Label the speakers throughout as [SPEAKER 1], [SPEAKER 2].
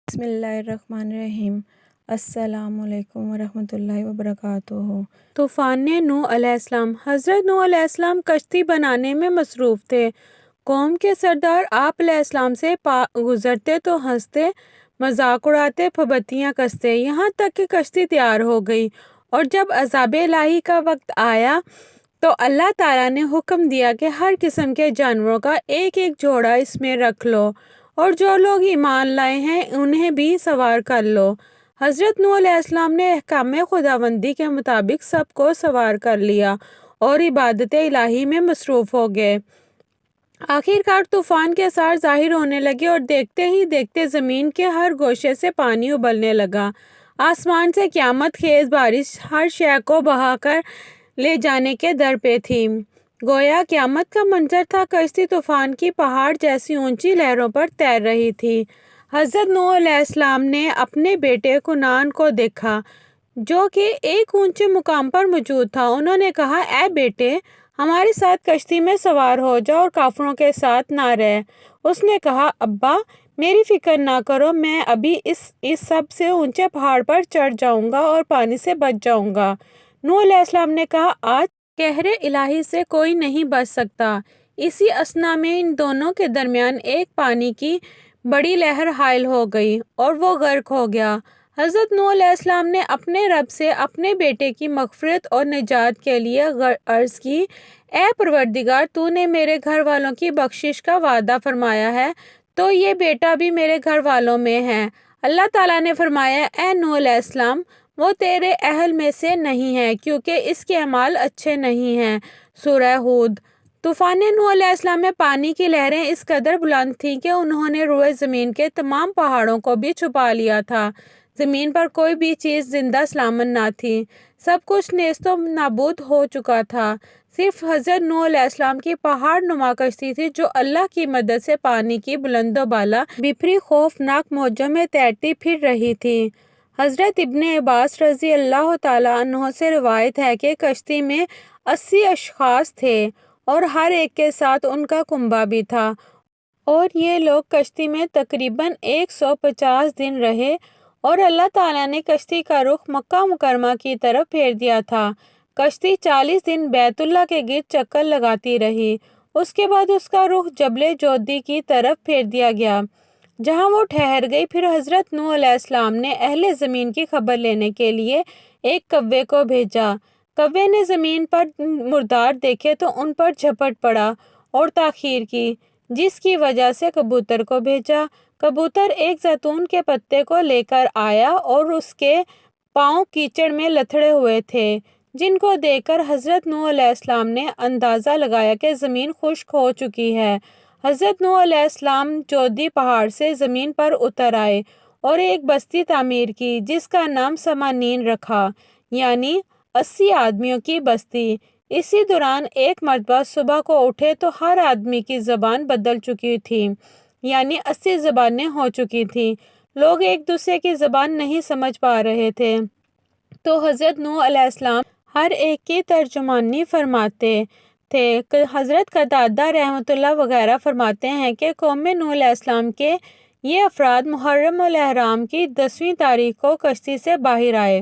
[SPEAKER 1] بسم اللہ الرحمن الرحیم۔ السلام علیکم ورحمۃ اللہ وبرکاتہ۔ طوفان نوح علیہ السلام۔ حضرت نوح علیہ السلام کشتی بنانے میں مصروف تھے۔ قوم کے سردار آپ علیہ السلام سے گزرتے تو ہنستے، مذاق اڑاتے، پھبتیاں کستے، یہاں تک کہ کشتی تیار ہو گئی۔ اور جب عذاب الہی کا وقت آیا تو اللہ تعالیٰ نے حکم دیا کہ ہر قسم کے جانوروں کا ایک ایک جوڑا اس میں رکھ لو، اور جو لوگ ایمان لائے ہیں انہیں بھی سوار کر لو۔ حضرت نوح علیہ السلام نے احکام خداوندی کے مطابق سب کو سوار کر لیا اور عبادت الہی میں مصروف ہو گئے۔ آخرکار طوفان کے آثار ظاہر ہونے لگے اور دیکھتے ہی دیکھتے زمین کے ہر گوشے سے پانی ابلنے لگا۔ آسمان سے قیامت خیز بارش ہر شے کو بہا کر لے جانے کے در پہ تھی۔ گویا قیامت کا منظر تھا۔ کشتی طوفان کی پہاڑ جیسی اونچی لہروں پر تیر رہی تھی۔ حضرت نوح علیہ السلام نے اپنے بیٹے کنعان کو دیکھا جو کہ ایک اونچے مقام پر موجود تھا۔ انہوں نے کہا، اے بیٹے، ہمارے ساتھ کشتی میں سوار ہو جا اور کافروں کے ساتھ نہ رہ۔ اس نے کہا، ابا، میری فکر نہ کرو، میں ابھی اس سب سے اونچے پہاڑ پر چڑھ جاؤں گا اور پانی سے بچ جاؤں گا۔ نوح علیہ السلام نے کہا، آج قہر الہی سے کوئی نہیں بچ سکتا۔ اسی اثنا میں ان دونوں کے درمیان ایک پانی کی بڑی لہر حائل ہو گئی اور وہ غرق ہو گیا۔ حضرت نوح علیہ السلام نے اپنے رب سے اپنے بیٹے کی مغفرت اور نجات کے لیے عرض کی، اے پروردگار، تو نے میرے گھر والوں کی بخشش کا وعدہ فرمایا ہے، تو یہ بیٹا بھی میرے گھر والوں میں ہے۔ اللہ تعالیٰ نے فرمایا، اے نوح علیہ السلام، وہ تیرے اہل میں سے نہیں ہے کیونکہ اس کے اعمال اچھے نہیں ہیں۔ سورہ ہود۔ طوفان نوح علیہ السلام میں پانی کی لہریں اس قدر بلند تھیں کہ انہوں نے روئے زمین کے تمام پہاڑوں کو بھی چھپا لیا تھا۔ زمین پر کوئی بھی چیز زندہ سلامت نہ تھی، سب کچھ نیست و نابود ہو چکا تھا۔ صرف حضرت نوح علیہ السلام کی پہاڑ نما کشتی تھی جو اللہ کی مدد سے پانی کی بلند و بالا بپھری خوفناک موجوں میں تیرتی پھر رہی تھی۔ حضرت ابن عباس رضی اللہ تعالیٰ عنہ سے روایت ہے کہ کشتی میں 80 اشخاص تھے اور ہر ایک کے ساتھ ان کا کنبہ بھی تھا، اور یہ لوگ کشتی میں تقریباً 150 دن رہے، اور اللہ تعالیٰ نے کشتی کا رخ مکہ مکرمہ کی طرف پھیر دیا تھا۔ کشتی 40 دن بیت اللہ کے گرد چکر لگاتی رہی، اس کے بعد اس کا رخ جبل جودی کی طرف پھیر دیا گیا جہاں وہ ٹھہر گئی۔ پھر حضرت نوح علیہ السلام نے اہل زمین کی خبر لینے کے لیے ایک کوے کو بھیجا۔ کوے نے زمین پر مردار دیکھے تو ان پر جھپٹ پڑا اور تاخیر کی، جس کی وجہ سے کبوتر کو بھیجا۔ کبوتر ایک زیتون کے پتے کو لے کر آیا اور اس کے پاؤں کیچڑ میں لتھڑے ہوئے تھے، جن کو دیکھ کر حضرت نوح علیہ السلام نے اندازہ لگایا کہ زمین خشک ہو چکی ہے۔ حضرت نوح علیہ السلام جودی پہاڑ سے زمین پر اتر آئے اور ایک بستی تعمیر کی جس کا نام سمانین رکھا، یعنی 80 آدمیوں کی بستی۔ اسی دوران ایک مرتبہ صبح کو اٹھے تو ہر آدمی کی زبان بدل چکی تھی، یعنی 80 زبانیں ہو چکی تھیں۔ لوگ ایک دوسرے کی زبان نہیں سمجھ پا رہے تھے، تو حضرت نوح علیہ السلام ہر ایک کی ترجمانی فرماتے تھے۔ حضرت قتادہ رحمۃ اللہ وغیرہ فرماتے ہیں کہ قوم نوح علیہ السلام کے یہ افراد محرم الاحرام کی 10ویں تاریخ کو کشتی سے باہر آئے۔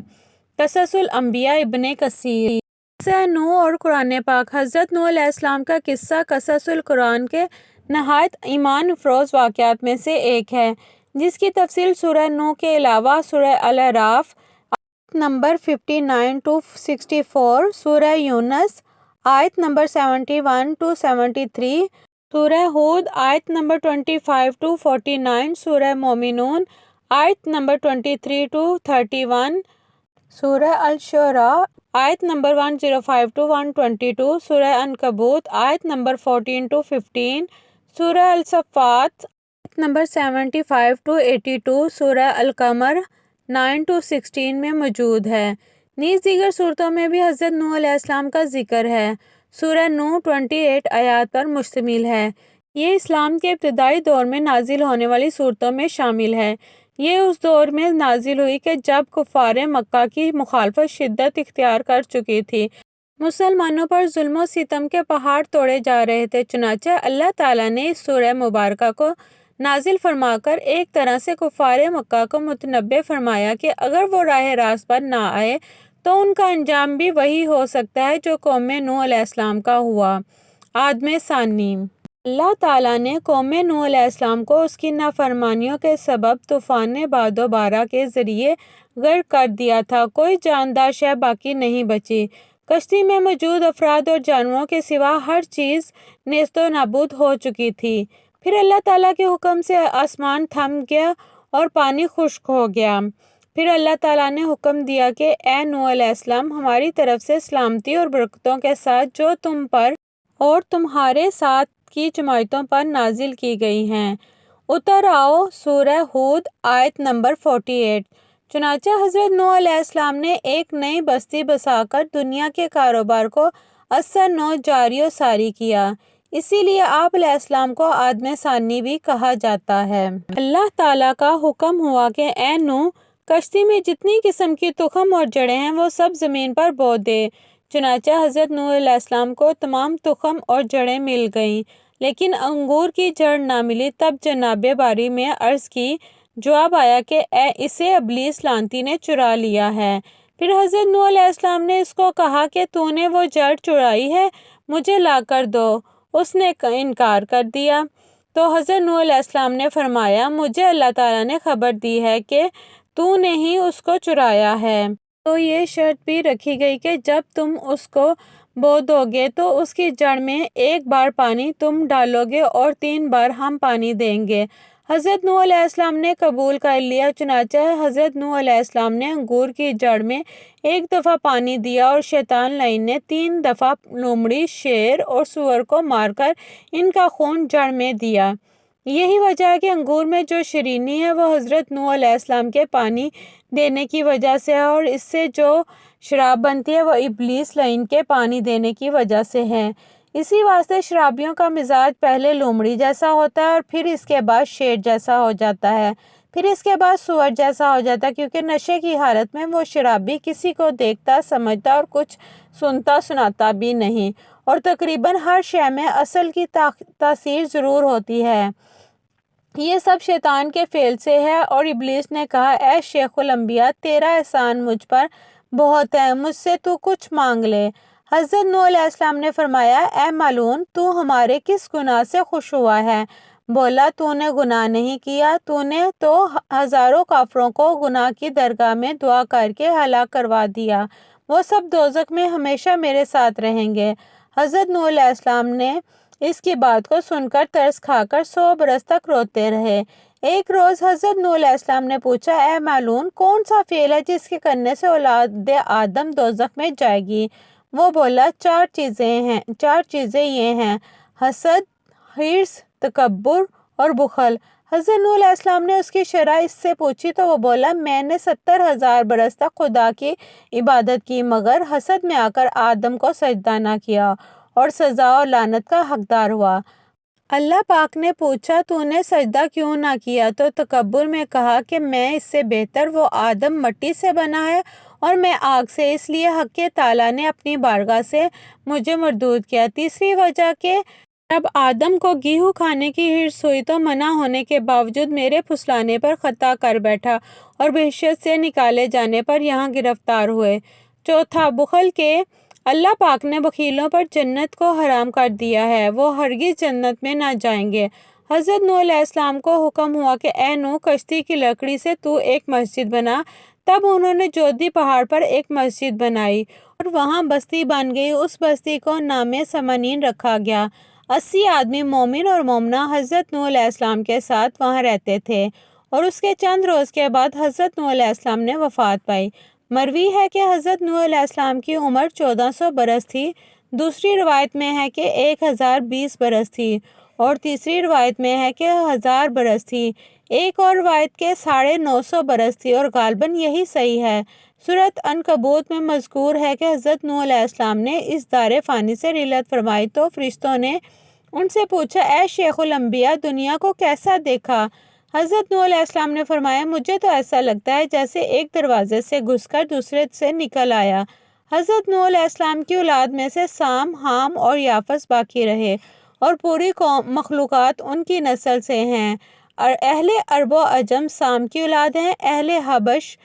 [SPEAKER 1] قصص الانبیاء ابن کثیر۔ قصہ نوح اور قرآن پاک۔ حضرت نوح علیہ السلام کا قصہ قصص القرآن کے نہایت ایمان افروز واقعات میں سے ایک ہے، جس کی تفصیل سورہ نوح کے علاوہ سورہ الاعراف آیت نمبر 59 to 64، سورہ یونس آیت نمبر 71 to 73، سورہ ہود آیت نمبر 25 to 49، سورہ مومنون آیت نمبر 23 to 31، سورہ الشعراء آیت نمبر 105 to 122، سورہ عنکبوت آیت نمبر 14 to 15، سورہ الصفات آیت نمبر 75 to 82، سورہ القمر 9 to 16 میں موجود ہے۔ نیز دیگر صورتوں میں بھی حضرت نوح علیہ السلام کا ذکر ہے۔ سورہ نوح 28 آیات پر مشتمل ہے۔ یہ اسلام کے ابتدائی دور میں نازل ہونے والی صورتوں میں شامل ہے۔ یہ اس دور میں نازل ہوئی کہ جب کفار مکہ کی مخالفت شدت اختیار کر چکی تھی، مسلمانوں پر ظلم و ستم کے پہاڑ توڑے جا رہے تھے۔ چنانچہ اللہ تعالیٰ نے اس سورہ مبارکہ کو نازل فرما کر ایک طرح سے کفار مکہ کو متنبع فرمایا کہ اگر وہ راہ راست پر نہ آئے تو ان کا انجام بھی وہی ہو سکتا ہے جو قوم نوح علیہ السلام کا ہوا۔ آدم ثانی۔ اللہ تعالیٰ نے قوم نوح علیہ السلام کو اس کی نافرمانیوں کے سبب طوفان باد و بارہ کے ذریعے غرق کر دیا تھا۔ کوئی جاندار شے باقی نہیں بچی۔ کشتی میں موجود افراد اور جانوروں کے سوا ہر چیز نیست و نابود ہو چکی تھی۔ پھر اللہ تعالیٰ کے حکم سے آسمان تھم گیا اور پانی خشک ہو گیا۔ پھر اللہ تعالیٰ نے حکم دیا کہ اے نوح علیہ السلام، ہماری طرف سے سلامتی اور برکتوں کے ساتھ جو تم پر اور تمہارے ساتھ کی جماعتوں پر نازل کی گئی ہیں، اتر آؤ۔ سورہ ہود آیت نمبر 48۔ چنانچہ حضرت نوح علیہ السلام نے ایک نئی بستی بسا کر دنیا کے کاروبار کو اثر نو جاری و ساری کیا۔ اسی لیے آپ علیہ السلام کو آدم ثانی بھی کہا جاتا ہے۔ اللہ تعالیٰ کا حکم ہوا کہ اے نوح، کشتی میں جتنی قسم کی تخم اور جڑیں ہیں وہ سب زمین پر بو دے۔ چنانچہ حضرت نوح علیہ السلام کو تمام تخم اور جڑیں مل گئیں، لیکن انگور کی جڑ نہ ملی۔ تب جناب باری میں عرض کی، جواب آیا کہ اسے ابلیس لعنتی نے چرا لیا ہے۔ پھر حضرت نوح علیہ السلام نے اس کو کہا کہ تو نے وہ جڑ چرائی ہے، مجھے لا کر دو۔ اس نے انکار کر دیا تو حضرت نوح علیہ السلام نے فرمایا، مجھے اللہ تعالیٰ نے خبر دی ہے کہ تو نے ہی اس کو چرایا ہے۔ تو یہ شرط بھی رکھی گئی کہ جب تم اس کو بو دو گے تو اس کی جڑ میں ایک بار پانی تم ڈالو گے اور 3 بار ہم پانی دیں گے۔ حضرت نوح علیہ السلام نے قبول کر لیا۔ چنانچہ حضرت نوح علیہ السلام نے انگور کی جڑ میں ایک دفعہ پانی دیا اور شیطان لعین نے 3 دفعہ لومڑی، شیر اور سور کو مار کر ان کا خون جڑ میں دیا۔ یہی وجہ ہے کہ انگور میں جو شیرینی ہے وہ حضرت نوح علیہ السلام کے پانی دینے کی وجہ سے ہے، اور اس سے جو شراب بنتی ہے وہ ابلیس لعین کے پانی دینے کی وجہ سے ہے۔ اسی واسطے شرابیوں کا مزاج پہلے لومڑی جیسا ہوتا ہے اور پھر اس کے بعد شیر جیسا ہو جاتا ہے، پھر اس کے بعد سور جیسا ہو جاتا ہے، کیونکہ نشے کی حالت میں وہ شرابی کسی کو دیکھتا، سمجھتا اور کچھ سنتا سناتا بھی نہیں، اور تقریباً ہر شے میں اصل کی تاثیر ضرور ہوتی ہے۔ یہ سب شیطان کے فعل سے ہے۔ اور ابلیس نے کہا، اے شیخ الانبیاء، تیرا احسان مجھ پر بہت ہے، مجھ سے تو کچھ مانگ لے۔ حضرت نوح علیہ السلام نے فرمایا، اے ملعون، تو ہمارے کس گناہ سے خوش ہوا ہے؟ بولا، تو نے گناہ نہیں کیا، تو نے تو ہزاروں کافروں کو گناہ کی درگاہ میں دعا کر کے ہلاک کروا دیا، وہ سب دوزخ میں ہمیشہ میرے ساتھ رہیں گے۔ حضرت نوح علیہ السلام نے اس کی بات کو سن کر ترس کھا کر 100 برس تک روتے رہے۔ ایک روز حضرت نوح علیہ السلام نے پوچھا، اے ملعون، کون سا فعل ہے جس کے کرنے سے اولاد آدم دوزخ میں جائے گی؟ وہ بولا، 4 چیزیں یہ ہیں: حسد، حرص، تکبر اور بخل۔ حضرت نوح علیہ السلام نے اس کی شرح اس سے پوچھی تو وہ بولا، میں نے 70,000 برس تک خدا کی عبادت کی مگر حسد میں آ کر آدم کو سجدہ نہ کیا اور سزا اور لعنت کا حقدار ہوا۔ اللہ پاک نے پوچھا، تو نے سجدہ کیوں نہ کیا؟ تو تکبر میں کہا کہ میں اس سے بہتر، وہ آدم مٹی سے بنا ہے اور میں آگ سے، اس لیے حق تعالیٰ نے اپنی بارگاہ سے مجھے مردود کیا۔ تیسری وجہ کہ جب آدم کو گیہوں کھانے کی حرص ہوئی تو منع ہونے کے باوجود میرے پھسلانے پر خطا کر بیٹھا اور بہشت سے نکالے جانے پر یہاں گرفتار ہوئے۔ چوتھا، بخل کہ اللہ پاک نے بخیلوں پر جنت کو حرام کر دیا ہے، وہ ہرگز جنت میں نہ جائیں گے۔ حضرت نوح علیہ السلام کو حکم ہوا کہ اے نوح، کشتی کی لکڑی سے تو ایک مسجد بنا۔ تب انہوں نے جودھی پہاڑ پر ایک مسجد بنائی اور وہاں بستی بن گئی۔ اس بستی کو نام سمنین رکھا گیا۔ 80 آدمی مومن اور مومنہ حضرت نوح علیہ السلام کے ساتھ وہاں رہتے تھے، اور اس کے چند روز کے بعد حضرت نوح علیہ السلام نے وفات پائی۔ مروی ہے کہ حضرت نوح علیہ السلام کی عمر 1400 برس تھی، دوسری روایت میں ہے کہ 1020 برس تھی، اور تیسری روایت میں ہے کہ 1000 برس تھی، ایک اور روایت کے 950 برس تھی، اور غالباً یہی صحیح ہے۔ سورۃ عنکبوت میں مذکور ہے کہ حضرت نوح علیہ السلام نے اس دار فانی سے رحلت فرمائی تو فرشتوں نے ان سے پوچھا، اے شیخ الانبیاء، دنیا کو کیسا دیکھا؟ حضرت نوح علیہ السلام نے فرمایا، مجھے تو ایسا لگتا ہے جیسے ایک دروازے سے گھس کر دوسرے سے نکل آیا۔ حضرت نوح علیہ السلام کی اولاد میں سے سام، حام اور یافس باقی رہے، اور پوری مخلوقات ان کی نسل سے ہیں۔ اہل عرب و عجم سام کی اولاد ہیں، اہل حبش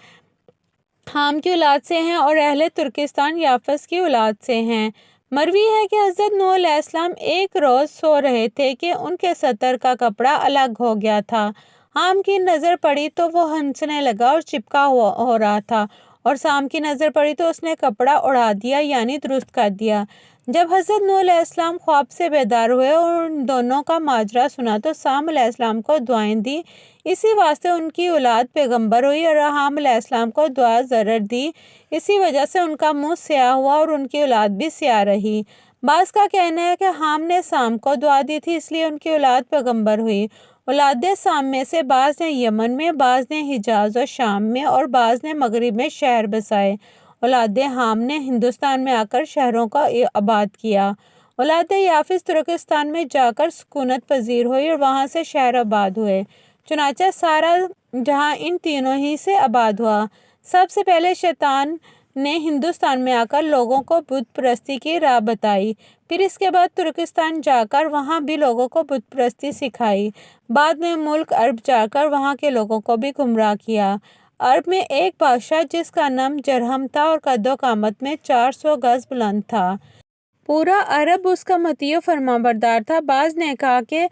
[SPEAKER 1] حام کی اولاد سے ہیں، اور اہل ترکستان یافس کی اولاد سے ہیں۔ مروی ہے کہ حضرت نوح علیہ السلام ایک روز سو رہے تھے کہ ان کے سطر کا کپڑا الگ ہو گیا تھا۔ حام کی نظر پڑی تو وہ ہنسنے لگا اور چپکا ہو رہا تھا، اور سام کی نظر پڑی تو اس نے کپڑا اڑا دیا، یعنی درست کر دیا۔ جب حضرت نوح علیہ السلام خواب سے بیدار ہوئے اور ان دونوں کا ماجرا سنا تو سام علیہ السلام کو دعائیں دی، اسی واسطے ان کی اولاد پیغمبر ہوئی، اور حام علیہ السلام کو دعا ضرر دی، اسی وجہ سے ان کا منہ سیاہ ہوا اور ان کی اولاد بھی سیاہ رہی۔ بعض کا کہنا ہے کہ حام نے سام کو دعا دی تھی، اس لیے ان کی اولاد پیغمبر ہوئی۔ اولاد سام میں سے بعض نے یمن میں، بعض نے حجاز و شام میں، اور بعض نے مغرب میں شہر بسائے۔ اولاد حام نے ہندوستان میں آ کر شہروں کو آباد کیا۔ اولاد یافس ترکستان میں جا کر سکونت پذیر ہوئی اور وہاں سے شہر آباد ہوئے۔ چنانچہ سارا جہاں ان تینوں ہی سے آباد ہوا۔ سب سے پہلے شیطان نے ہندوستان میں آ کر لوگوں کو بت پرستی کی راہ بتائی، پھر اس کے بعد ترکستان جا کر وہاں بھی لوگوں کو بت پرستی سکھائی، بعد میں ملک عرب جا کر وہاں کے لوگوں کو بھی گمراہ کیا۔ عرب میں ایک بادشاہ جس کا نام جرہم تھا اور قد و قامت میں 400 گز بلند تھا۔ پورا عرب اس کا مطیع و فرمانبردار تھا۔ بعض نے کہا کہ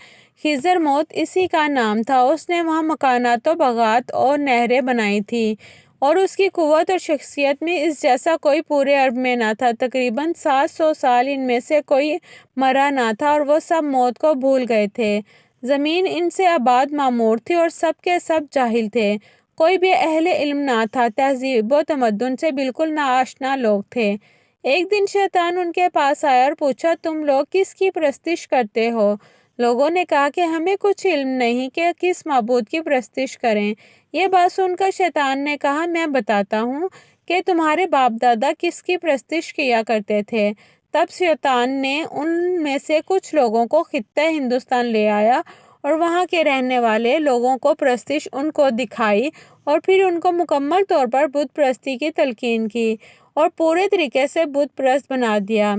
[SPEAKER 1] خضر موت اسی کا نام تھا۔ اس نے وہاں مکانات و باغات اور نہریں بنائی تھیں، اور اس کی قوت اور شخصیت میں اس جیسا کوئی پورے عرب میں نہ تھا۔ تقریباً 700 سال ان میں سے کوئی مرا نہ تھا اور وہ سب موت کو بھول گئے تھے۔ زمین ان سے آباد معمور تھی اور سب کے سب جاہل تھے، کوئی بھی اہل علم نہ تھا، تہذیب و تمدن سے بالکل ناآشنا لوگ تھے۔ ایک دن شیطان ان کے پاس آیا اور پوچھا، تم لوگ کس کی پرستش کرتے ہو؟ لوگوں نے کہا کہ ہمیں کچھ علم نہیں کہ کس معبود کی پرستش کریں۔ یہ بات سن کر شیطان نے کہا، میں بتاتا ہوں کہ تمہارے باپ دادا کس کی پرستش کیا کرتے تھے۔ تب شیطان نے ان میں سے کچھ لوگوں کو خطہ ہندوستان لے آیا اور وہاں کے رہنے والے لوگوں کو پرستش ان کو دکھائی، اور پھر ان کو مکمل طور پر بت پرستی کی تلقین کی اور پورے طریقے سے بت پرست بنا دیا۔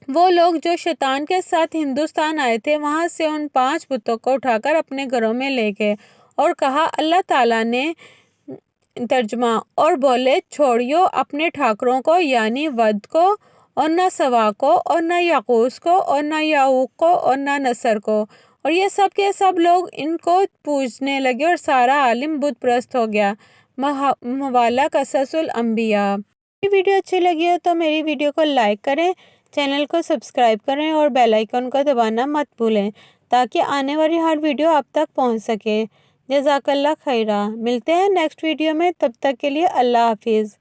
[SPEAKER 1] وہ لوگ جو شیطان کے ساتھ ہندوستان آئے تھے وہاں سے ان 5 بتوں کو اٹھا کر اپنے گھروں میں لے گئے اور کہا، اللہ تعالیٰ نے ترجمہ، اور بولے، چھوڑیو اپنے ٹھاکروں کو، یعنی ود کو، اور نہ سوا کو، اور نہ یعقوس کو، اور نہ یعوق کو، اور نہ نصر کو۔ اور یہ سب کے سب لوگ ان کو پوجنے لگے اور سارا عالم بت پرست ہو گیا۔ موالا قصص الانبیاء۔ میری ویڈیو اچھی لگی ہو تو میری ویڈیو کو لائک کریں، چینل کو سبسکرائب کریں اور بیل آئیکن کو دبانا مت بھولیں تاکہ آنے والی ہر ویڈیو آپ تک پہنچ سکے۔ جزاک اللہ خیرہ۔ ملتے ہیں نیکسٹ ویڈیو میں، تب تک کے لیے اللہ حافظ۔